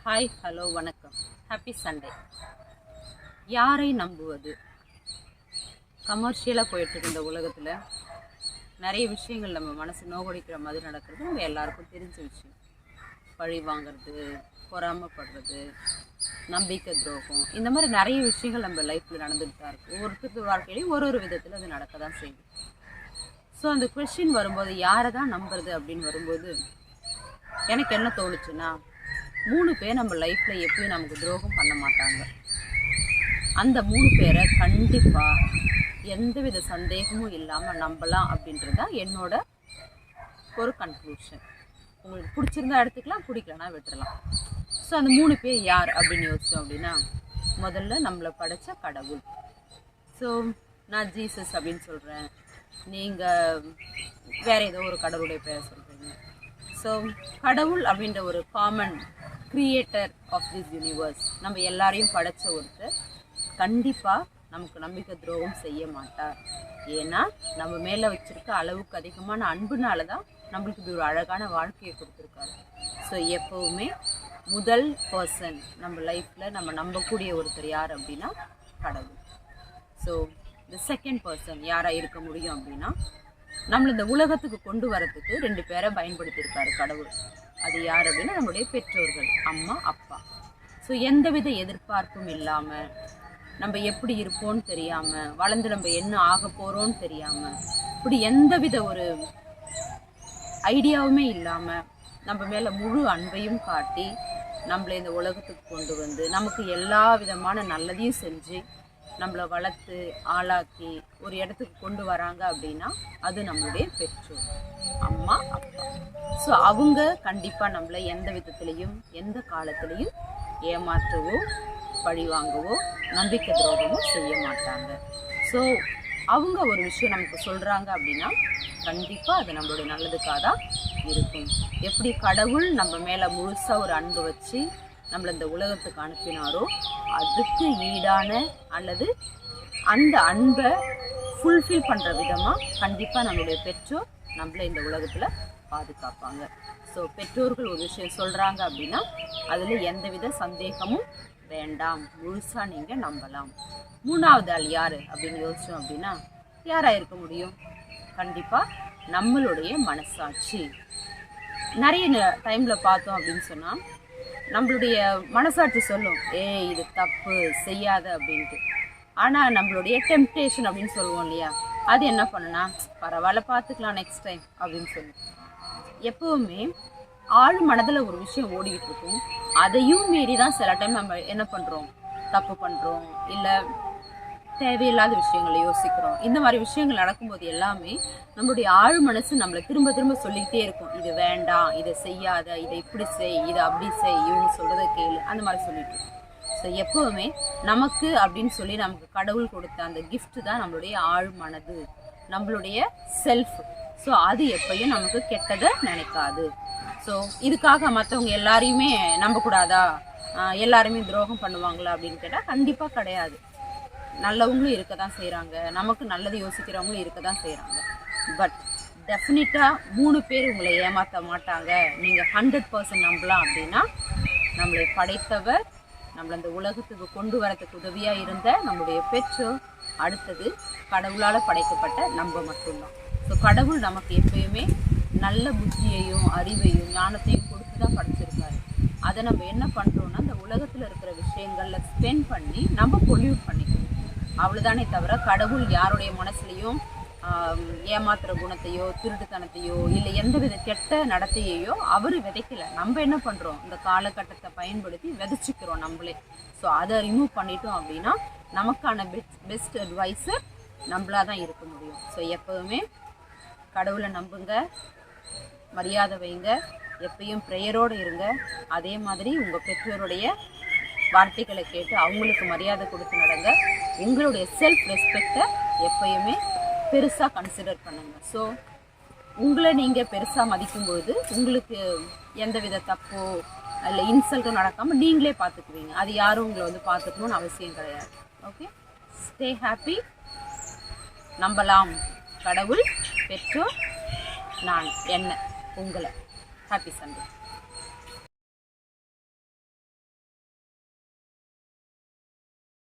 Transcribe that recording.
Hi hello வணக்கம், happy Sunday. யாரை நம்புவது? கமர்ஷியலாக போயிட்டுருக்கு இந்த உலகத்தில். நிறைய விஷயங்கள் நம்ம மனசு நோகடிக்கிற மாதிரி நடக்கிறது நம்ம எல்லாருக்கும் தெரிஞ்ச விஷயம். பழி வாங்கிறது, பொறாமப்படுறது, நம்பிக்கை துரோகம், இந்த மாதிரி நிறைய விஷயங்கள் நம்ம லைஃப்பில் நடந்துகிட்டு தான் இருக்குது. ஒவ்வொருத்தருக்கு வாழ்க்கையிலையும் ஒரு விதத்தில் அது நடக்க தான் செய்யுது. ஸோ அந்த கொஸ்டின் வரும்போது யாரை தான் நம்புறது அப்படின்னு வரும்போது எனக்கு என்ன தோணுச்சுன்னா, 3 பேர் நம்ம லைஃப்பில் எப்பயும் நமக்கு துரோகம் பண்ண மாட்டாங்க. அந்த 3 பேரை கண்டிப்பாக எந்தவித சந்தேகமும் இல்லாமல் நம்பலாம் அப்படின்றது தான் என்னோட ஒரு கன்க்ளூஷன். உங்களுக்கு பிடிச்சிருந்தா எடுத்துக்கலாம், பிடிக்கலனா விட்டுடலாம். ஸோ அந்த 3 பேர் யார் அப்படின்னு யோசித்தோம் அப்படின்னா, முதல்ல நம்மளை படைத்த கடவுள். ஸோ நான் ஜீசஸ் அப்படின்னு சொல்கிறேன், நீங்கள் வேறு ஏதோ ஒரு கடவுளுடைய பேர் சொல்கிறீங்க. ஸோ கடவுள் அப்படின்ற ஒரு common creator of this universe, நம்ம எல்லாரையும் படைத்த ஒருத்தர் கண்டிப்பாக நமக்கு நம்பிக்கை துரோகம் செய்ய மாட்டார். ஏன்னா நம்ம மேலே வச்சுருக்க அளவுக்கு அதிகமான அன்புனால தான் நம்மளுக்கு இப்படி ஒரு அழகான வாழ்க்கையை கொடுத்துருக்காரு. ஸோ எப்போவுமே முதல் பர்சன் நம்ம லைஃப்பில் நம்ம நம்பக்கூடிய ஒருத்தர் யார் அப்படின்னா கடவுள். ஸோ த செகண்ட் பர்சன் யாராக இருக்க முடியும் அப்படின்னா, நம்மளை இந்த உலகத்துக்கு கொண்டு வரத்துக்கு 2 பேரை பயன்படுத்தியிருக்காரு கடவுள். அது யார் அப்படின்னா நம்மளுடைய பெற்றோர்கள், அம்மா அப்பா. ஸோ எந்தவித எதிர்பார்ப்பும் இல்லாமல், நம்ம எப்படி இருப்போம்னு தெரியாமல், வளர்ந்து நம்ம என்ன ஆக போகிறோன்னு தெரியாமல், இப்படி எந்தவித ஒரு ஐடியாவுமே இல்லாமல் நம்ம மேலே முழு அன்பையும் காட்டி நம்மளை இந்த உலகத்துக்கு கொண்டு வந்து நமக்கு எல்லா விதமான நல்லதையும் செஞ்சு நம்மளை வளர்த்து ஆளாக்கி ஒரு இடத்துக்கு கொண்டு வராங்க அப்படின்னா அது நம்மளுடைய பெற்றோர், அம்மா அப்பா. ஸோ அவங்க கண்டிப்பாக நம்மளை எந்த விதத்துலேயும் எந்த காலத்துலேயும் ஏமாற்றவோ பழி வாங்கவோ நம்பிக்கை துரோகமோ செய்ய மாட்டாங்க. ஸோ அவங்க ஒரு விஷயம் நமக்கு சொல்கிறாங்க அப்படின்னா கண்டிப்பாக அது நம்மளுடைய நல்லதுக்காக தான் இருக்கும். எப்படி கடவுள் நம்ம மேலே முழுசாக ஒரு அன்பு வச்சு நம்மளை இந்த உலகத்துக்கு அனுப்பினாரோ, அதுக்கு ஈடான அல்லது அந்த அன்பை ஃபுல்ஃபில் பண்ணுற விதமாக கண்டிப்பாக நம்மளுடைய பெற்றோர் நம்மளை இந்த உலகத்தில் பாதுகாப்பாங்க. ஸோ பெற்றோர்கள் ஒரு விஷயம் சொல்கிறாங்க அப்படின்னா அதில் எந்தவித சந்தேகமும் வேண்டாம், முழுசாக நீங்கள் நம்பலாம். 3வது ஆள் யார் அப்படின்னு யோசிச்சோம் அப்படின்னா யாராக இருக்க முடியும்? கண்டிப்பாக நம்மளுடைய மனசாட்சி. நிறைய டைமில் பார்த்தோம் அப்படின்னு சொன்னால் நம்மளுடைய மனசாட்சி சொல்லும், இது தப்பு செய்யாத அப்படின்ட்டு. ஆனால் நம்மளுடைய டெம்ப்டேஷன் அப்படின்னு சொல்லுவோம் இல்லையா, அது என்ன பண்ணுனா பரவாயில்ல பார்த்துக்கலாம் நெக்ஸ்ட் டைம் அப்படின்னு சொல்லும். எப்போவுமே ஆழ் மனதில் ஒரு விஷயம் ஓடிக்கிட்டு இருக்கும், அதையும் மீறி தான் சில டைம் நம்ம என்ன பண்ணுறோம், தப்பு பண்ணுறோம், இல்லை தேவையில்லாத விஷயங்களை யோசிக்கிறோம். இந்த மாதிரி விஷயங்கள் நடக்கும்போது எல்லாமே நம்மளுடைய ஆழ் மனசு நம்மளை திரும்ப திரும்ப சொல்லிக்கிட்டே இருக்கும், இது வேண்டாம், இதை செய்யாத, இதை இப்படி செய், இதை அப்படி செய், இவங்க சொல்கிறத கேளு, அந்த மாதிரி சொல்லிட்டு. ஸோ எப்போவுமே நமக்கு அப்படின்னு சொல்லி நமக்கு கடவுள் கொடுத்த அந்த கிஃப்ட் தான் நம்மளுடைய ஆழ் மனது, நம்மளுடைய செல்ஃப். ஸோ அது எப்பயும் நமக்கு கெட்டதை நினைக்காது. ஸோ இதுக்காக மற்றவங்க எல்லாரையுமே நம்பக்கூடாதா, எல்லாருமே துரோகம் பண்ணுவாங்களா அப்படின்னு கேட்டால் கண்டிப்பாக கிடையாது. நல்லவங்களும் இருக்க தான் செய்கிறாங்க, நமக்கு நல்லது யோசிக்கிறவங்களும் இருக்க தான் செய்கிறாங்க. பட் டெஃபினட்டாக 3 பேர் உங்களை ஏமாற்ற மாட்டாங்க, நீங்கள் 100% நம்பலாம் அப்படின்னா நம்மளை படைத்தவர், நம்மளை அந்த உலகத்துக்கு கொண்டு வரத்துக்கு உதவியாக இருந்த நம்முடைய பெற்றோர், அடுத்தது கடவுளால் படைக்கப்பட்ட நம்ம மட்டும்தான். ஸோ கடவுள் நமக்கு எப்பயுமே நல்ல புத்தியையும் அறிவையும் ஞானத்தையும் கொடுத்து தான் படைச்சிருக்காரு. அதை நம்ம என்ன பண்ணுறோன்னா இந்த உலகத்தில் இருக்கிற விஷயங்களில் ஸ்பெண்ட் பண்ணி நம்ம பொல்யூட் பண்ணிக்கணும், அவ்வளோதானே தவிர கடவுள் யாருடைய மனசுலையும் ஏமாத்துற குணத்தையோ திருட்டுத்தனத்தையோ இல்லை எந்தவித கெட்ட நடத்தையோ அவர் விதைக்கலை. நம்ம என்ன பண்ணுறோம், இந்த காலகட்டத்தை பயன்படுத்தி விதைச்சிக்கிறோம் நம்மளே. ஸோ அதை ரிமூவ் பண்ணிட்டோம் அப்படின்னா நமக்கான பெஸ்ட் அட்வைஸர் நம்மளாக தான் இருக்க முடியும். ஸோ எப்போவுமே கடவுளை நம்புங்க, மரியாதை வைங்க, எப்பயும் ப்ரேயரோடு இருங்க. அதே மாதிரி உங்கள் பெற்றோருடைய வார்த்தைகளை கேட்டு அவங்களுக்கு மரியாதை கொடுத்து நடங்க. உங்களுடைய செல்ஃப் ரெஸ்பெக்டை எப்பயுமே பெருசாக கன்சிடர் பண்ணுங்கள். ஸோ உங்களை நீங்கள் பெருசாக மதிக்கும்போது உங்களுக்கு எந்தவித தப்போ இல்லை இன்சல்ட்டும் நடக்காமல் நீங்களே பார்த்துக்குவீங்க. அது யாரும் உங்களை வந்து பார்த்துக்கணும்னு அவசியம் கிடையாது. Okay, stay happy. நம்பலாம் கடவுள், பெற்றோர், நான், என்ன, உங்களை. Happy Sunday.